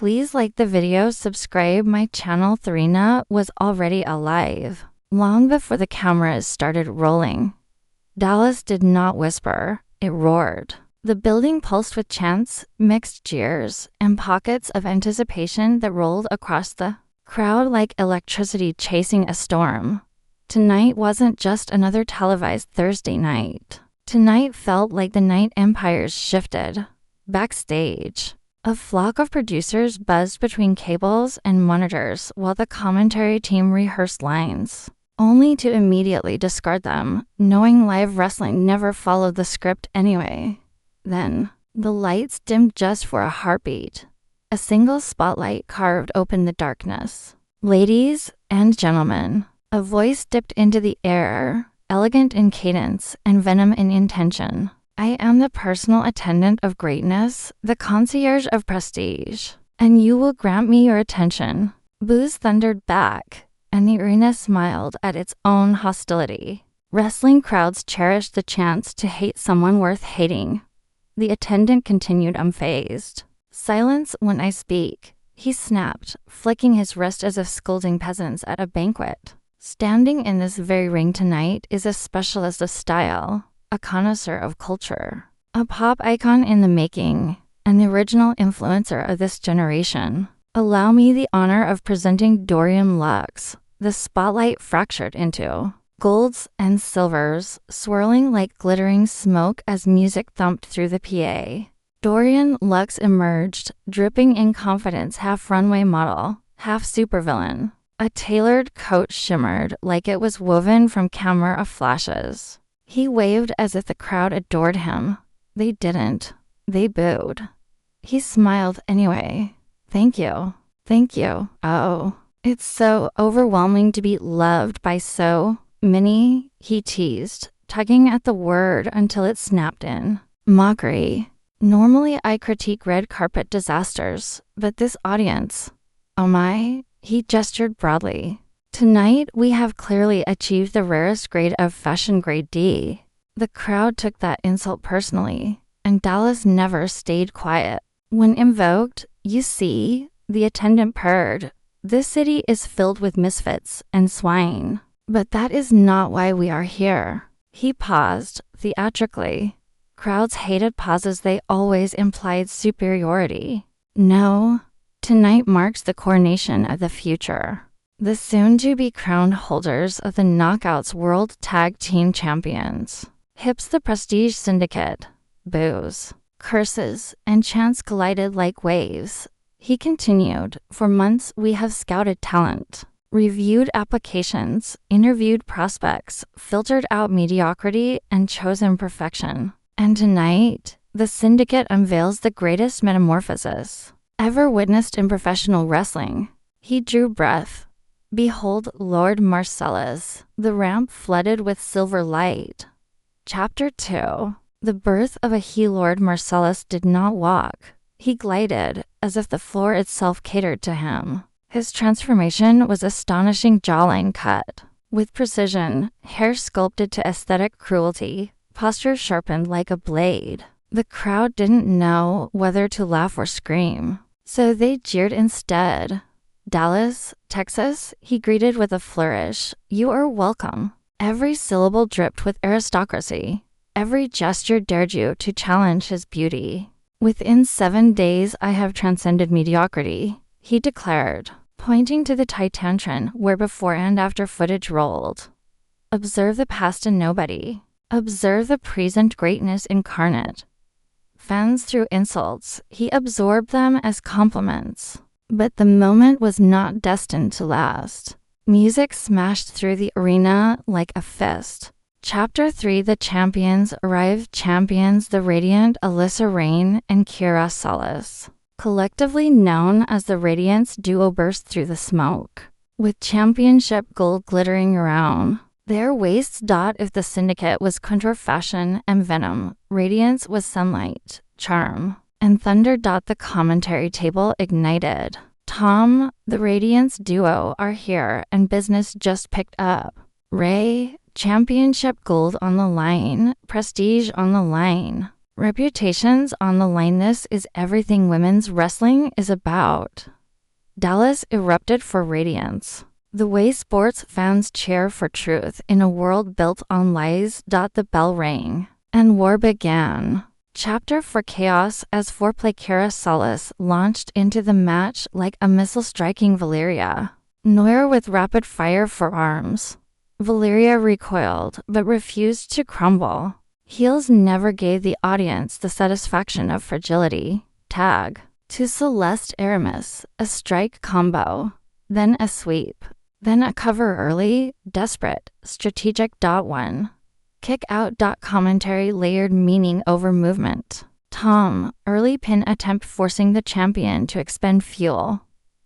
Please like the video, subscribe my channel. Therina was already alive long before the cameras started rolling. Dallas did not whisper, it roared. The building pulsed with chants, mixed jeers, and pockets of anticipation that rolled across the crowd like electricity chasing a storm. Tonight wasn't just another televised Thursday night. Tonight felt like the night empires shifted. Backstage, a flock of producers buzzed between cables and monitors while the commentary team rehearsed lines, only to immediately discard them, knowing live wrestling never followed the script anyway. Then, the lights dimmed just for a heartbeat. A single spotlight carved open the darkness. Ladies and gentlemen, a voice dipped into the air, elegant in cadence and venom in intention. I am the personal attendant of greatness, the concierge of prestige, and you will grant me your attention. Boos thundered back, and the arena smiled at its own hostility. Wrestling crowds cherished the chance to hate someone worth hating. The attendant continued unfazed. Silence when I speak, he snapped, flicking his wrist as if scolding peasants at a banquet. Standing in this very ring tonight is a specialist of style, a connoisseur of culture, a pop icon in the making, and the original influencer of this generation. Allow me the honor of presenting Dorian Lux. The spotlight fractured into golds and silvers, swirling like glittering smoke as music thumped through the PA. Dorian Lux emerged, dripping in confidence, half runway model, half supervillain. A tailored coat shimmered like it was woven from camera flashes. He waved as if the crowd adored him. They didn't. They booed. He smiled anyway. Thank you. Thank you. Oh, it's so overwhelming to be loved by so many, he teased, tugging at the word until it snapped in. Mockery. Normally I critique red carpet disasters, but this audience, oh my, he gestured broadly. Tonight we have clearly achieved the rarest grade of fashion grade D. The crowd took that insult personally, and Dallas never stayed quiet. When invoked, you see, the attendant purred. This city is filled with misfits and swine. But that is not why we are here. He paused, theatrically. Crowds hated pauses, they always implied superiority. No, tonight marks the coronation of the future. The soon-to-be crowned holders of the Knockouts World Tag Team Champions. Hips the Prestige Syndicate. Boos, curses, and chants collided like waves. He continued, for months we have scouted talent, reviewed applications, interviewed prospects, filtered out mediocrity, and chosen perfection. And tonight, the syndicate unveils the greatest metamorphosis ever witnessed in professional wrestling. He drew breath. Behold Lord Marcellus, the ramp flooded with silver light. Chapter 2. The birth of a he. Lord Marcellus did not walk. He glided, as if the floor itself catered to him. His transformation was astonishing, jawline cut with precision, hair sculpted to aesthetic cruelty, posture sharpened like a blade. The crowd didn't know whether to laugh or scream, so they jeered instead. Dallas, Texas, he greeted with a flourish. You are welcome. Every syllable dripped with aristocracy. Every gesture dared you to challenge his beauty. Within 7 days I have transcended mediocrity, he declared, pointing to the Titantron where before and after footage rolled. Observe the past and nobody. Observe the present greatness incarnate. Fans threw insults. He absorbed them as compliments. But the moment was not destined to last. Music smashed through the arena like a fist. Chapter 3. The champions arrived. Champions, the radiant Alyssa Rain and Kira Salas, collectively known as the Radiance duo, burst through the smoke, with championship gold glittering around their waists. If the syndicate was contour fashion and venom, Radiance was sunlight, charm, and thunder. The commentary table ignited. Tom, the Radiance duo are here and business just picked up. Ray, championship gold on the line, prestige on the line. Reputations on the line. This is everything women's wrestling is about. Dallas erupted for radiance. The way sports fans cheer for truth in a world built on lies. The bell rang, and war began. Chapter for chaos as foreplay. Kara Salas launched into the match like a missile striking Valeria Noir with rapid-fire forearms. Valeria recoiled, but refused to crumble. Heels never gave the audience the satisfaction of fragility. Tag to Celeste Aramis, a strike combo, then a sweep, then a cover early, desperate, strategic. 1. Kick out. Commentary layered meaning over movement. Tom, early pin attempt forcing the champion to expend fuel.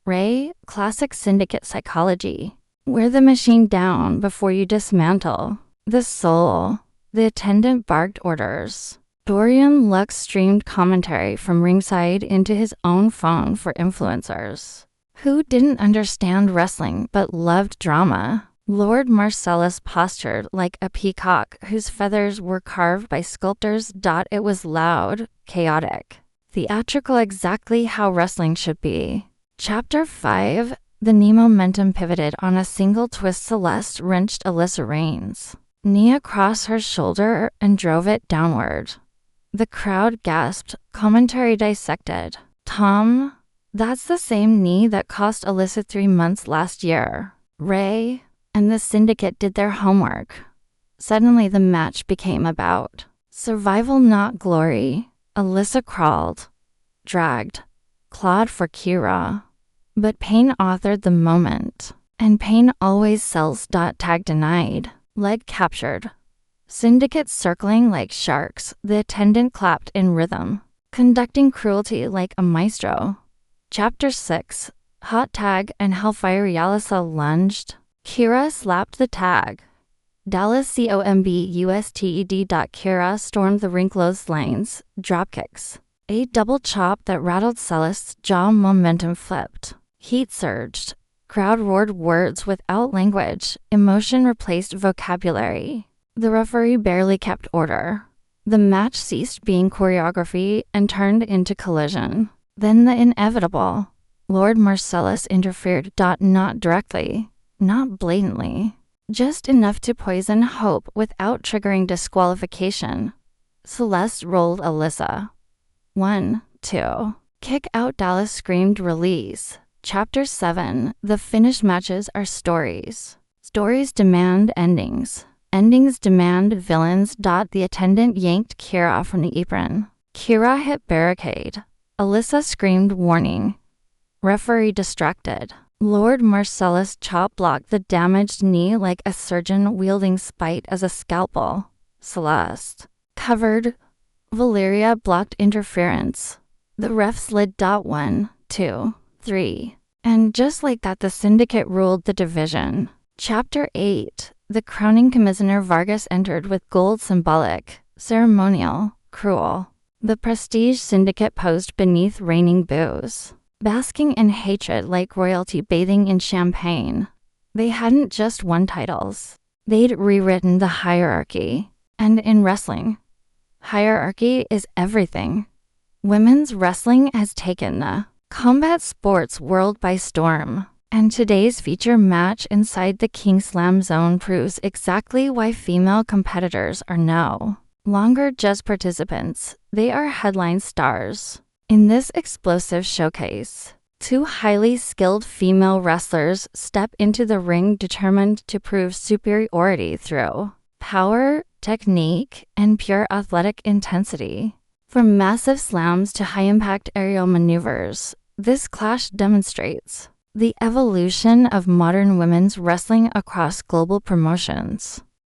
Ray, classic syndicate psychology. Wear the machine down before you dismantle. The soul. The attendant barked orders. Dorian Lux streamed commentary from ringside into his own phone for influencers who didn't understand wrestling but loved drama. Lord Marcellus postured like a peacock whose feathers were carved by sculptors. It was loud, chaotic, theatrical, exactly how wrestling should be. Chapter 5. The knee momentum pivoted on a single twist. Celeste wrenched Alyssa Reigns' knee across her shoulder and drove it downward. The crowd gasped. Commentary dissected. Tom, that's the same knee that cost Alyssa 3 months last year. Ray and the syndicate did their homework. Suddenly the match became about survival, not glory. Alyssa crawled, dragged, clawed for Kira. But pain authored the moment, and pain always sells. Tag denied. Leg captured. Syndicate circling like sharks. The attendant clapped in rhythm, conducting cruelty like a maestro. Chapter 6. Hot tag and hellfire. Alyssa lunged. Kira slapped the tag. Dallas COMBUSTED. Kira stormed the ring. Clotheslines, dropkicks. A double chop that rattled Celeste's jaw. Momentum flipped. Heat surged. Crowd roared words without language. Emotion replaced vocabulary. The referee barely kept order. The match ceased being choreography and turned into collision. Then the inevitable. Lord Marcellus interfered. Not directly, not blatantly, just enough to poison hope without triggering disqualification. Celeste rolled Alyssa. 1, 2. Kick out. Dallas screamed release. Chapter 7. The finished matches are stories. Stories demand endings. Endings demand villains. The attendant yanked Kira from the apron. Kira hit barricade. Alyssa screamed warning. Referee distracted. Lord Marcellus chop blocked the damaged knee like a surgeon wielding spite as a scalpel. Celeste covered. Valeria blocked interference. The ref slid. 1, 2, 3. And just like that, the syndicate ruled the division. Chapter 8. The crowning commissioner. Vargas entered with gold, symbolic, ceremonial, cruel. The prestige syndicate posed beneath raining boos, basking in hatred like royalty bathing in champagne. They hadn't just won titles. They'd rewritten the hierarchy. And in wrestling, hierarchy is everything. Women's wrestling has taken the combat sports world by storm. And today's feature match inside the King Slam Zone proves exactly why female competitors are no longer just participants. They are headline stars. In this explosive showcase, 2 highly skilled female wrestlers step into the ring determined to prove superiority through power, technique, and pure athletic intensity. From massive slams to high-impact aerial maneuvers, this clash demonstrates the evolution of modern women's wrestling across global promotions.